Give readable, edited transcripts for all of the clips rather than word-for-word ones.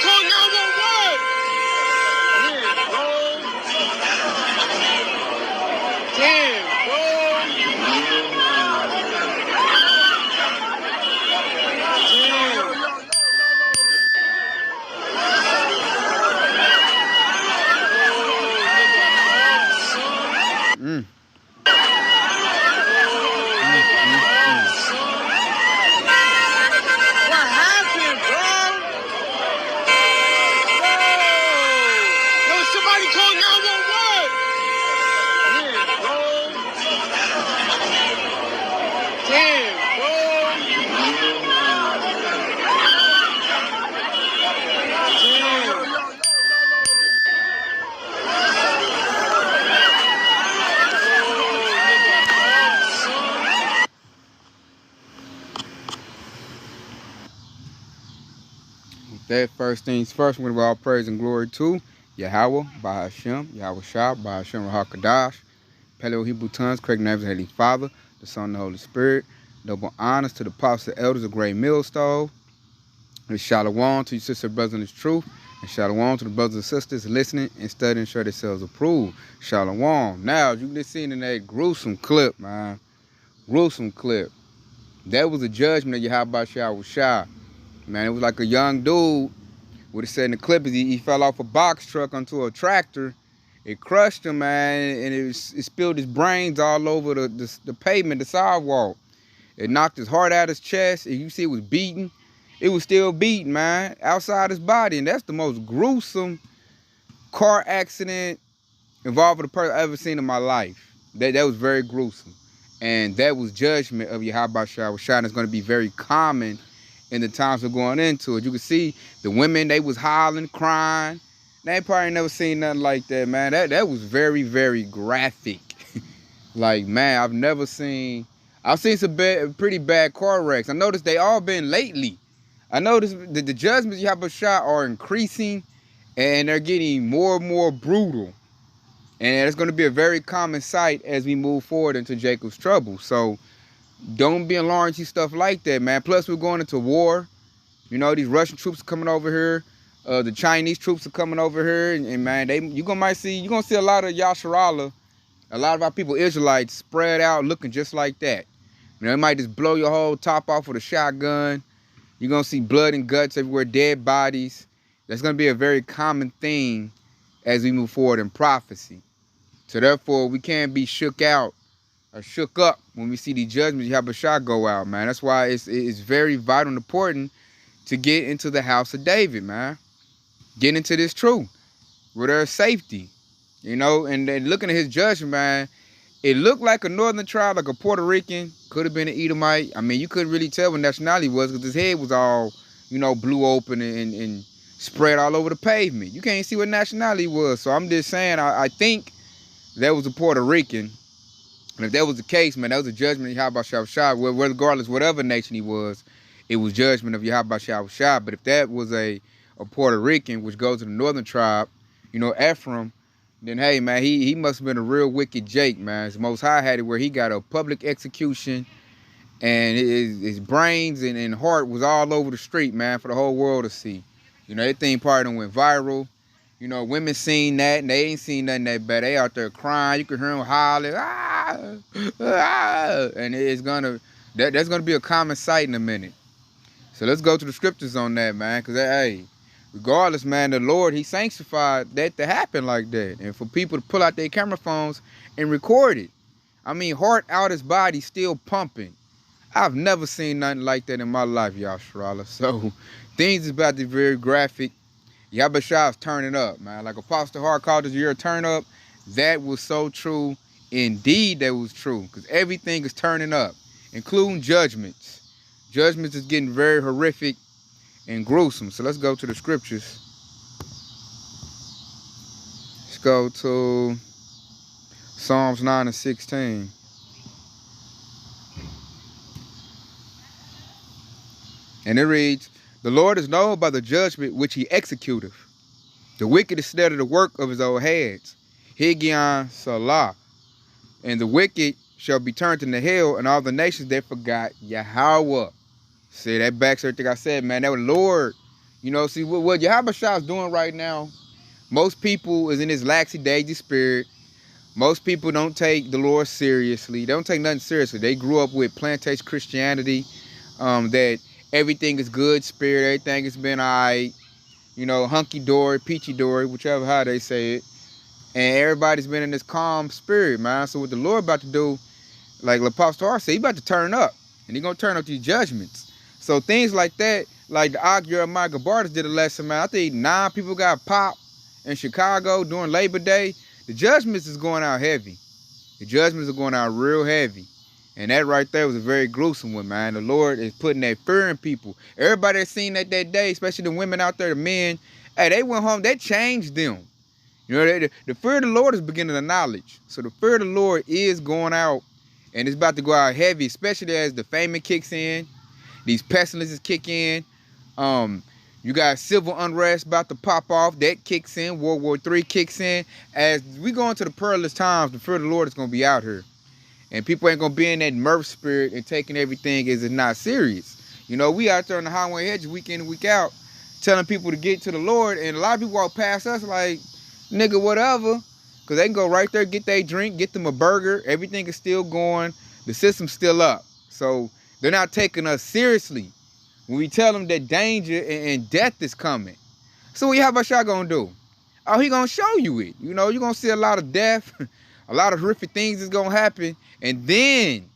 call 911. Yeah, bro. Damn, bro. What happened, bro? Yo, somebody call 911. Yeah, bro. Damn, bro. That first things first, we give all praise and glory to Yahweh, by Hashem, Yahweh Shah, by Hashem, Rahakadash, Paleo Hebrew tongues, correct names of Heavenly Father, the Son, and the Holy Spirit. Double honors to the apostles and elders of Great Millstone. And shalom to your sister, brothers in this truth. And shalom to the brothers and sisters listening and studying, show themselves approved. Shalom. Now, you just seen in that gruesome clip, man. Gruesome clip. That was a judgment of Yahweh Shah. Man, it was like a young dude. What it said in the clip is he fell off a box truck onto a tractor. It crushed him, man, and it spilled his brains all over the pavement, the sidewalk. It knocked his heart out of his chest, and you see it was beating. It was still beating, man, outside his body, and that's the most gruesome car accident involving a person I've ever seen in my life. That was very gruesome, and that was judgment of Yahweh Shah. It's going to be very common in the times we're going into it. You can see the women, they was hollering, crying. They probably never seen nothing like that, man. That was very, very graphic. Like, man, I've seen some pretty bad car wrecks. I noticed they all been lately. I noticed that the judgments Yahweh Shah are increasing, and they're getting more and more brutal. And it's going to be a very common sight as we move forward into Jacob's trouble. So don't be alarmed to stuff like that, man. Plus, we're going into war. You know, these Russian troops are coming over here. The Chinese troops are coming over here. And man, you're going to see a lot of Yasharallah, a lot of our people, Israelites, spread out looking just like that. You know, they might just blow your whole top off with a shotgun. You're going to see blood and guts everywhere, dead bodies. That's going to be a very common thing as we move forward in prophecy. So therefore, we can't be shook out or shook up when we see the judgments Yahweh Shah go out, man. That's why it's very vital and important to get into the house of David, man. Get into this truth where there's safety, you know. And then looking at his judgment, man, it looked like a northern tribe, like a Puerto Rican. Could have been an Edomite. I mean, you couldn't really tell what nationality he was because his head was all, you know, blew open and spread all over the pavement. You can't see what nationality he was. So I'm just saying, I think that was a Puerto Rican. And if that was the case, man, that was a judgment of Yahweh Shah. Regardless, whatever nation he was, it was judgment of Yahweh Shah. But if that was a Puerto Rican, which goes to the northern tribe, you know, Ephraim, then hey, man, he must have been a real wicked Jake, man. His Most High had it where he got a public execution, and his brains and heart was all over the street, man, for the whole world to see. You know, that thing probably done went viral. You know, women seen that, and they ain't seen nothing that bad. They out there crying. You can hear them hollering, and that's gonna be a common sight in a minute. So let's go to the scriptures on that, man, because hey, regardless, man, the Lord, he sanctified that to happen like that, and for people to pull out their camera phones and record it. I mean, heart out his body, still pumping. I've never seen nothing like that in my life, Yasharallah. So things is about to be very graphic. Yahweh Shah is turning up, man. Like Apostle Hart called this year a turn up. That was so true. Indeed, that was true. Because everything is turning up, including judgments. Judgments is getting very horrific and gruesome. So let's go to the scriptures. Let's go to Psalms 9 and 16. And it reads, "The Lord is known by the judgment which he executeth. The wicked is snared of the work of his own hands. Higion Salah. And the wicked shall be turned into hell, and all the nations that forgot Yahweh." See, that backs everything I said, man. That was Lord You know, see what Yahushua is doing right now. Most people is in this lackadaisy spirit. Most people don't take the Lord seriously. They don't take nothing seriously. They grew up with plantation Christianity, that everything is good spirit, everything has been all right, you know, hunky-dory, peachy-dory, whichever how they say it. And everybody's been in this calm spirit, man. So what the Lord about to do, like Apostle R said, he about to turn up. And he going to turn up these judgments. So things like that, like the Agyur Micah Bartis did a lesson, man. I think 9 people got popped in Chicago during Labor Day. The judgments is going out heavy. The judgments are going out real heavy. And that right there was a very gruesome one, man. The Lord is putting that fear in people. Everybody that seen that day, especially the women out there, the men, hey, they went home, that changed them. You know, the fear of the Lord is beginning of knowledge. So the fear of the Lord is going out, and it's about to go out heavy, especially as the famine kicks in, these pestilences kick in. You got civil unrest about to pop off. That kicks in. World War III kicks in. As we go into the perilous times, the fear of the Lord is going to be out here. And people ain't going to be in that mirth spirit and taking everything as it's not serious. You know, we out there on the highway hedges week in and week out telling people to get to the Lord. And a lot of people walk past us like, nigga, whatever. Because they can go right there, get their drink, get them a burger. Everything is still going. The system's still up. So they're not taking us seriously when we tell them that danger and death is coming. So what Yahushua gonna do? Oh, he gonna show you it. You know, you're gonna see a lot of death, a lot of horrific things is gonna happen. And then,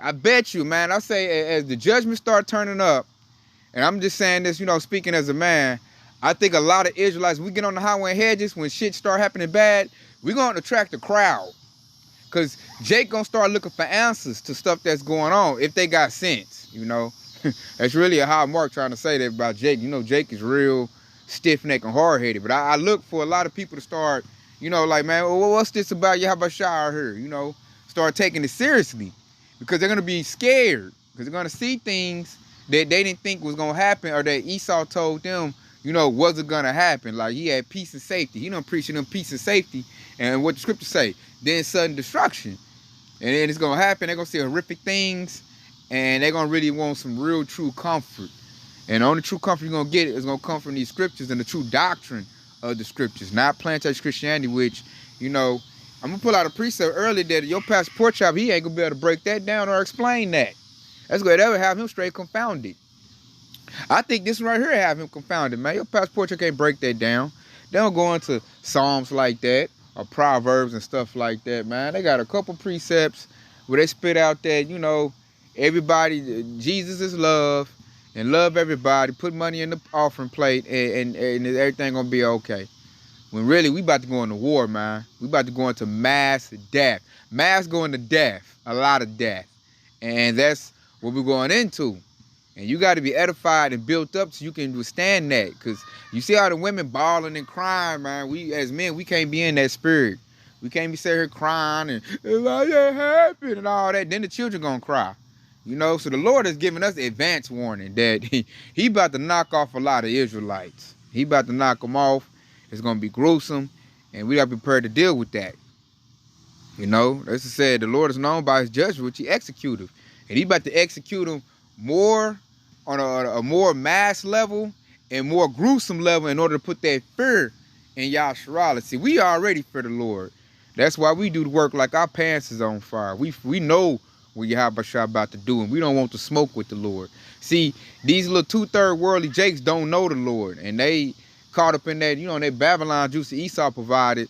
I bet you, man, I say as the judgment start turning up, and I'm just saying this, you know, speaking as a man, I think a lot of Israelites, we get on the highway hedges, when shit start happening bad, we're gonna attract a crowd. Because Jake gonna start looking for answers to stuff that's going on, if they got sense, you know. That's really a high mark trying to say that about Jake. You know, Jake is real stiff-necked and hard-headed. But I look for a lot of people to start, you know, like, man, well, what's this about Yahushua out here? You know, start taking it seriously. Because they're going to be scared. Because they're going to see things that they didn't think was going to happen, or that Esau told them, you know, wasn't going to happen. Like, he had peace and safety. He done preaching them peace and safety. And what the scriptures say, then sudden destruction. And then it's going to happen. They're going to see horrific things. And they're going to really want some real true comfort. And the only true comfort you're going to get is going to come from these scriptures and the true doctrine of the scriptures. Not plantation Christianity, which, you know, I'm going to pull out a precept earlier that your passport chop, he ain't going to be able to break that down or explain that. That's going to ever have him straight confounded. I think this right here have him confounded, man. Your passport chop can't break that down. They don't go into Psalms like that or Proverbs and stuff like that, man. They got a couple precepts where they spit out that, you know, everybody, Jesus is love, and love everybody. Put money in the offering plate, and everything gonna be okay. When really, we about to go into war, man. We about to go into mass death. Mass going to death. A lot of death. And that's what we're going into. And you got to be edified and built up so you can withstand that. Because you see all the women bawling and crying, man. We, as men, we can't be in that spirit. We can't be sitting here crying and, why that happened and all that. Then the children gonna cry. You know, so the Lord has given us advance warning that he about to knock off a lot of Israelites. He about to knock them off. It's going to be gruesome, and we got to be prepared to deal with that. You know, as I said, the Lord is known by his judgment, which he executed. And he about to execute them more on a more mass level and more gruesome level in order to put that fear in Yahshua. See, we already fear the Lord. That's why we do the work like our pants is on fire. We know what Yahushua about to do, and we don't want to smoke with the Lord. See, these little 2/3 worldly jakes don't know the Lord, and they caught up in that, you know, that Babylon juice that Esau provided.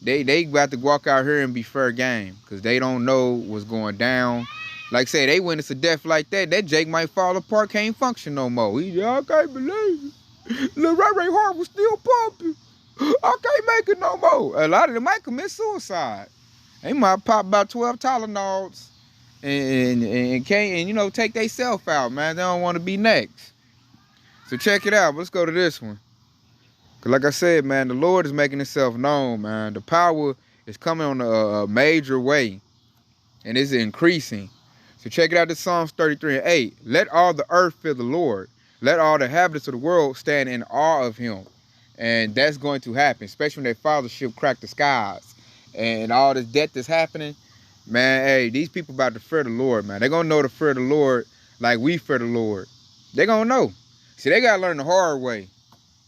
They about to walk out here and be fair game, because they don't know what's going down. Like say, they witness a death like that, that jake might fall apart, can't function no more. I can't believe it. Lil Ray heart was still pumping. I can't make it no more. A lot of them might commit suicide. They might pop about 12 Tylenols and can't, and you know, take they self out, man. They don't want to be next. So check it out. Let's go to this one. Cause like I said, man, the Lord is making himself known, man. The power is coming on a major way, and it's increasing. So check it out. This Psalms 33:8. Let all the earth fear the Lord. Let all the inhabitants of the world stand in awe of him. And that's going to happen, especially when that fathership crack the skies and all this death that's happening. Man, hey, these people about to fear the Lord, man. They're going to know the fear of the Lord like we fear the Lord. They're going to know. See, they gotta learn the hard way.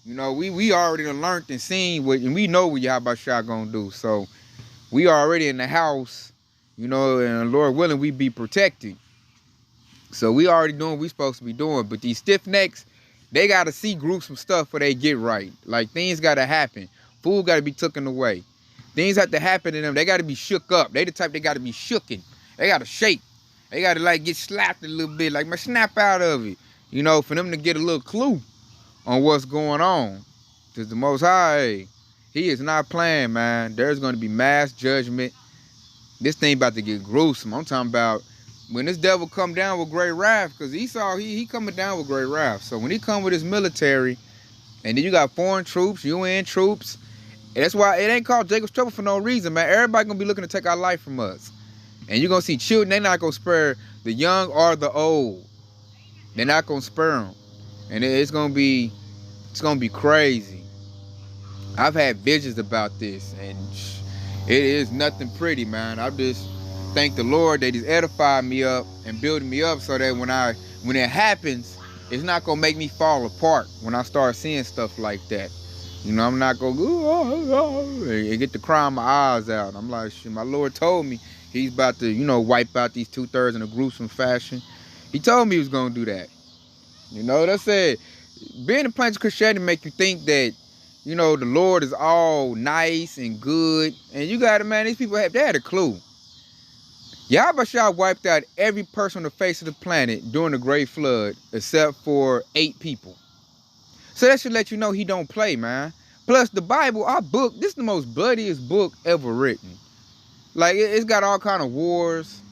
You know, we already done learned and seen what, and we know what Yahabashah gonna do. So we already in the house, you know, and Lord willing, we be protected. So we already doing what we supposed to be doing. But these stiff necks, they gotta see gruesome stuff before they get right. Like, things gotta happen. Food gotta be taken away. Things have to happen to them. They gotta be shook up. They the type they gotta be shooken. They gotta shake. They gotta like get slapped a little bit. Like, man, snap out of it. You know, for them to get a little clue on what's going on. Because the Most High, he is not playing, man. There's going to be mass judgment. This thing about to get gruesome. I'm talking about when this devil come down with great wrath, because Esau, he coming down with great wrath. So when he come with his military, and then you got foreign troops, UN troops, and that's why it ain't called Jacob's Trouble for no reason, man. Everybody going to be looking to take our life from us. And you're going to see children, they're not going to spare the young or the old. They're not going to spare them. And it's going to be crazy. I've had visions about this, and it is nothing pretty, man. I just thank the Lord that he's edified me up and building me up so that when it happens, it's not going to make me fall apart when I start seeing stuff like that. You know, I'm not going to and get to crying my eyes out. I'm like, shit, my Lord told me he's about to, you know, wipe out these 2/3 in a gruesome fashion. He told me he was going to do that. You know, that's it. Being in plains of Christianity make you think that, you know, the Lord is all nice and good. And you got to, man, these people, they had a clue. Yahabashah wiped out every person on the face of the planet during the Great Flood except for 8 people. So that should let you know he don't play, man. Plus, the Bible, our book, this is the most bloodiest book ever written. Like, it's got all kind of wars,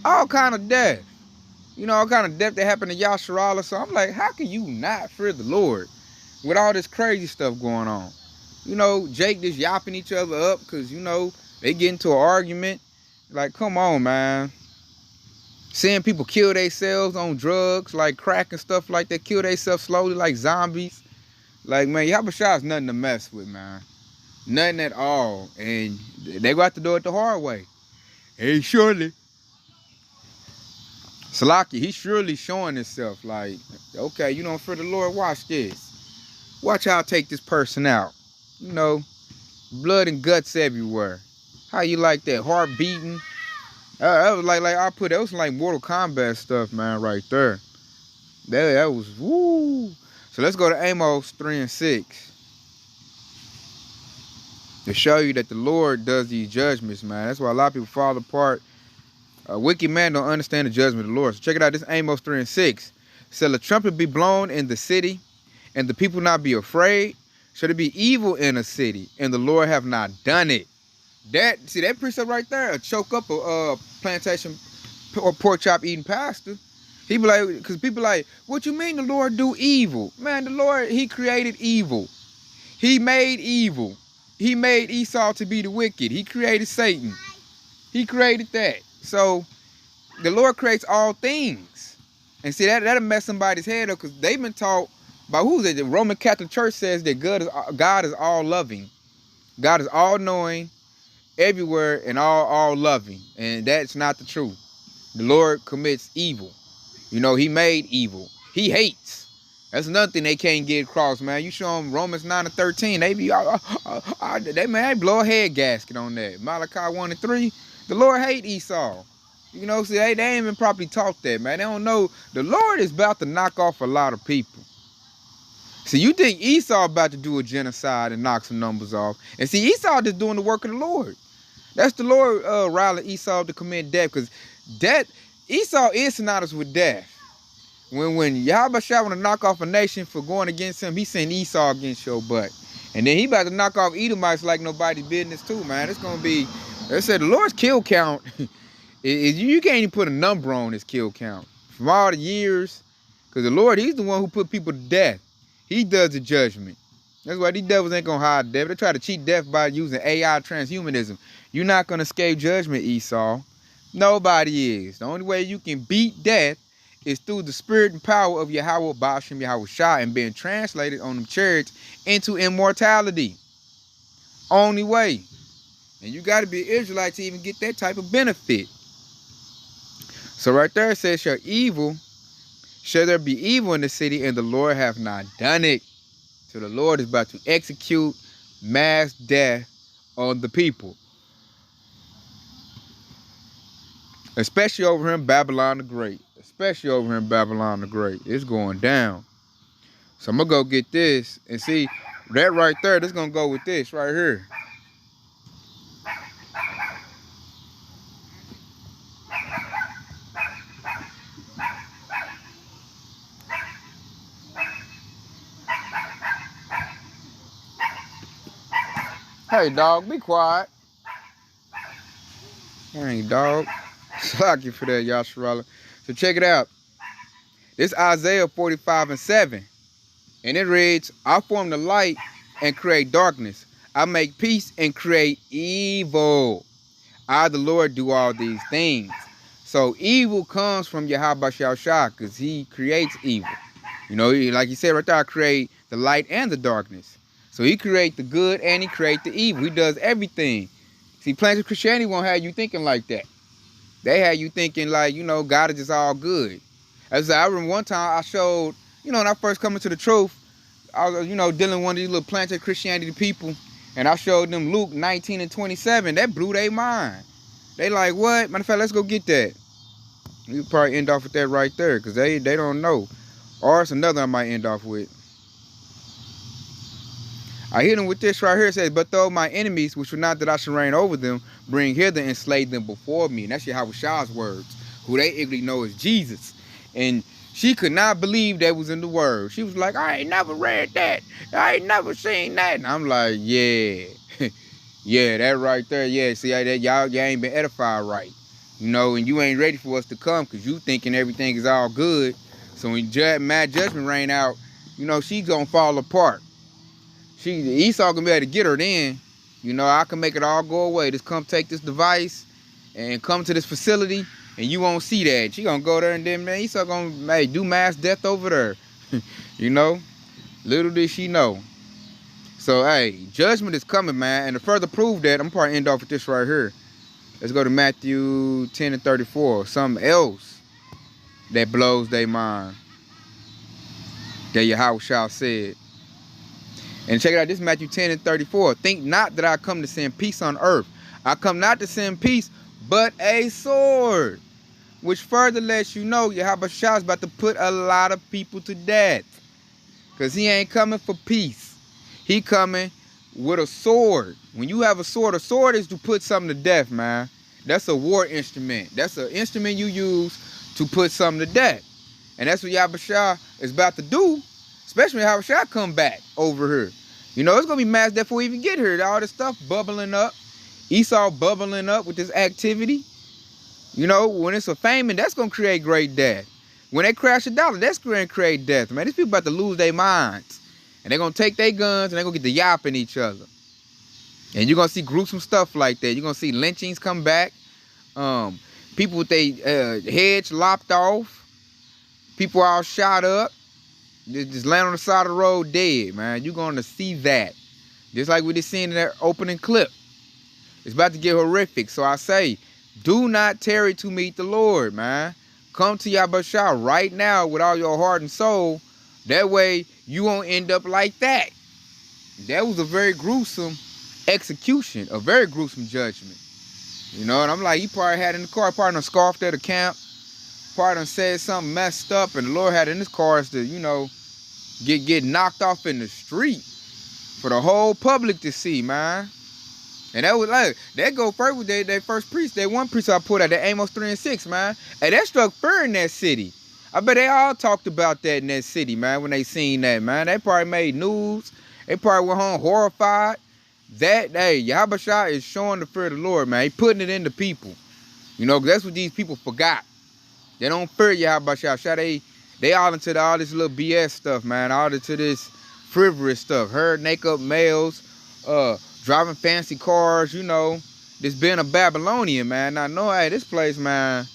all kind of death. You know, all kind of death that happened to Yasharallah. So I'm like, how can you not fear the Lord with all this crazy stuff going on? You know, Jake just yapping each other up because, you know, they get into an argument. Like, come on, man. Seeing people kill themselves on drugs, like crack and stuff like that, kill themselves slowly like zombies. Like, man, Yahabashah is nothing to mess with, man. Nothing at all. And they got to do it the hard way. Hey, surely. Salaki, he's surely showing himself like, okay, you don't fear the Lord, watch this. Watch how I take this person out. You know, blood and guts everywhere. How you like that? Heart beating. That was like I put, that was like Mortal Kombat stuff, man, right there. That was, woo. So let's go to Amos 3:6. To show you that the Lord does these judgments, man. That's why a lot of people fall apart. A wicked man don't understand the judgment of the Lord. So check it out. This Amos 3:6. Shall a trumpet be blown in the city, and the people not be afraid? Shall there be evil in a city, and the Lord have not done it? See that precept right there, choke up a plantation or pork chop eating pastor. He be like, because people like, what you mean the Lord do evil? Man, the Lord, he created evil. He made evil. He made Esau to be the wicked. He created Satan. He created that. So the Lord creates all things. And see, that'll mess somebody's head up because they've been taught by who's it? The Roman Catholic Church says that God is all loving. God is all knowing, everywhere, and all loving. And that's not the truth. The Lord commits evil. You know, he made evil. He hates. That's another thing they can't get across, man. You show them Romans 9:13, they be they blow a head gasket on that. Malachi 1:3, the Lord hate Esau. You know, see, they ain't even properly taught that, man. They don't know the Lord is about to knock off a lot of people. See, you think Esau about to do a genocide and knock some numbers off. And see, Esau just doing the work of the Lord. That's the Lord riling Esau to commit death, because Esau is synonymous with death. When Yahabashah want to knock off a nation for going against him, he sent Esau against your butt. And then he about to knock off Edomites like nobody's business too, man. It's going to be, they said the Lord's kill count, you can't even put a number on his kill count. From all the years, because the Lord, he's the one who put people to death. He does the judgment. That's why these devils ain't going to hide death. They try to cheat death by using AI transhumanism. You're not going to escape judgment, Esau. Nobody is. The only way you can beat death is through the spirit and power of Yahweh, Ba'ashem, Yahushua, and being translated on them chariots into immortality. Only way. And you got to be an Israelite to even get that type of benefit. So right there it says, shall evil Shall there be evil in the city, and the Lord hath not done it? So the Lord is about to execute mass death on the people. Especially over here in Babylon the Great. Especially over here in Babylon the Great. It's going down. So I'm going to go get this and see that right there. That's going to go with this right here. Hey, dog, be quiet. Dang, dog. Slack you for that, Yasharala. So check it out. This Isaiah 45:7. And it reads, I form the light and create darkness. I make peace and create evil. I, the Lord, do all these things. So evil comes from Yahweh Shah, because he creates evil. You know, like he said right there, I create the light and the darkness. So he creates the good and he creates the evil. He does everything. See, plans of Christianity won't have you thinking like that. They had you thinking like, you know, God is just all good. As I remember one time I showed, you know, when I first come into the truth, I was, you know, dealing with one of these little plans of Christianity people, and I showed them Luke 19:27. That blew their mind. They like, what? Matter of fact, let's go get that. You probably end off with that right there, because they don't know. Or it's another I might end off with. I hit him with this right here. It says, but though my enemies, which were not that I should reign over them, bring hither and slay them before me. And that's Yahweh Shah's words, who they ignorantly know as Jesus. And she could not believe that was in the word. She was like, I ain't never read that. I ain't never seen that. And I'm like, yeah. Yeah, that right there. Yeah, see, y'all ain't been edified right. You know, and you ain't ready for us to come because you thinking everything is all good. So when mad judgment rain out, you know, she's going to fall apart. Esau gonna be able to get her then. You know, I can make it all go away. Just come take this device and come to this facility and you won't see that. She gonna go there and then, man, Esau gonna do mass death over there. You know? Little did she know. So, hey, judgment is coming, man. And to further prove that, I'm probably end off with this right here. Let's go to Matthew 10:34. Something else that blows their mind. That Yahweh Shah said. And check it out, this is Matthew 10:34. Think not that I come to send peace on earth. I come not to send peace, but a sword. Which further lets you know Yahweh Shah is about to put a lot of people to death. Because he ain't coming for peace. He coming with a sword. When you have a sword is to put something to death, man. That's a war instrument. That's an instrument you use to put something to death. And that's what Yahweh Shah is about to do. Especially when Yahweh Shah come back over here. You know, it's going to be mass death before we even get here. All this stuff bubbling up. Esau bubbling up with this activity. You know, when it's a famine, that's going to create great death. When they crash a dollar, that's going to create death. Man, these people about to lose their minds. And they're going to take their guns and they're going to get to yapping each other. And you're going to see gruesome stuff like that. You're going to see lynchings come back. People with their heads lopped off. People all shot up. Just land on the side of the road dead, man. You're going to see that. Just like we just seen in that opening clip. It's about to get horrific. So I say, do not tarry to meet the Lord, man. Come to Yahweh Shah right now with all your heart and soul. That way, you won't end up like that. That was a very gruesome execution. A very gruesome judgment. You know, and I'm like, he probably had in the car, probably done scarfed at the camp. Probably done said something messed up, and the Lord had in his cars to, you know, get knocked off in the street for the whole public to see, man. And that was like, that go first with their first priest. That one priest I put out, that Amos 3:6, man. And that struck fear in that city. I bet they all talked about that in that city, man, when they seen that, man. They probably made news. They probably went home horrified. That, hey, Yahweh Shah is showing the fear of the Lord, man. He putting it in the people. You know, 'cause that's what these people forgot. They don't fear Yahweh Shah. They all into all this little BS stuff, man. All into this frivolous stuff. Her naked males, driving fancy cars, you know. Just being a Babylonian, man. I know, hey, this place, man,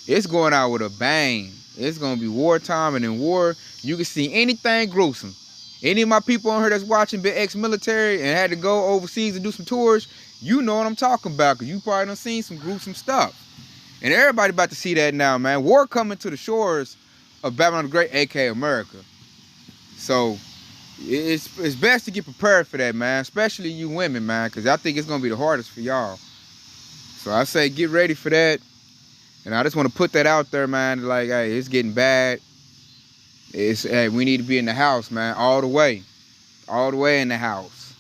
it's going out with a bang. It's going to be wartime, and in war, you can see anything gruesome. Any of my people on here that's watching been ex-military and had to go overseas and do some tours, you know what I'm talking about, because you probably done seen some gruesome stuff. And everybody about to see that now, man. War coming to the shores of Babylon the Great, aka America. So it's best to get prepared for that, man. Especially you women, man, because I think it's gonna be the hardest for y'all. So I say get ready for that. And I just want to put that out there, man. Like, hey, it's getting bad. Hey, we need to be in the house, man, all the way in the house.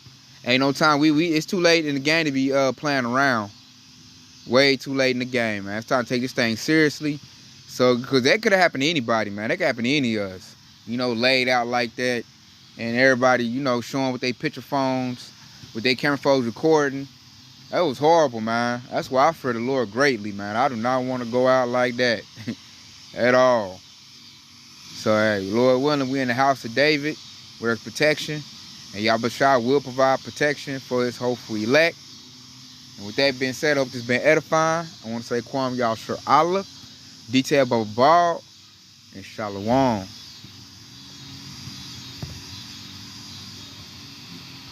Ain't no time. It's too late in the game to be playing around. Way too late in the game, man. It's time to take this thing seriously. So, because that could have happened to anybody, man. That could happen to any of us. You know, laid out like that, and everybody, you know, showing with their picture phones, with their camera phones recording. That was horrible, man. That's why I fear the Lord greatly, man. I do not want to go out like that at all. So, hey, Lord willing, we in the house of David, where there's protection, and Yahweh will provide protection for his hopeful elect. And with that being said, I hope this has been edifying. I want to say Kwam Yashar Allah, Detail Baba Ball, and Shalom.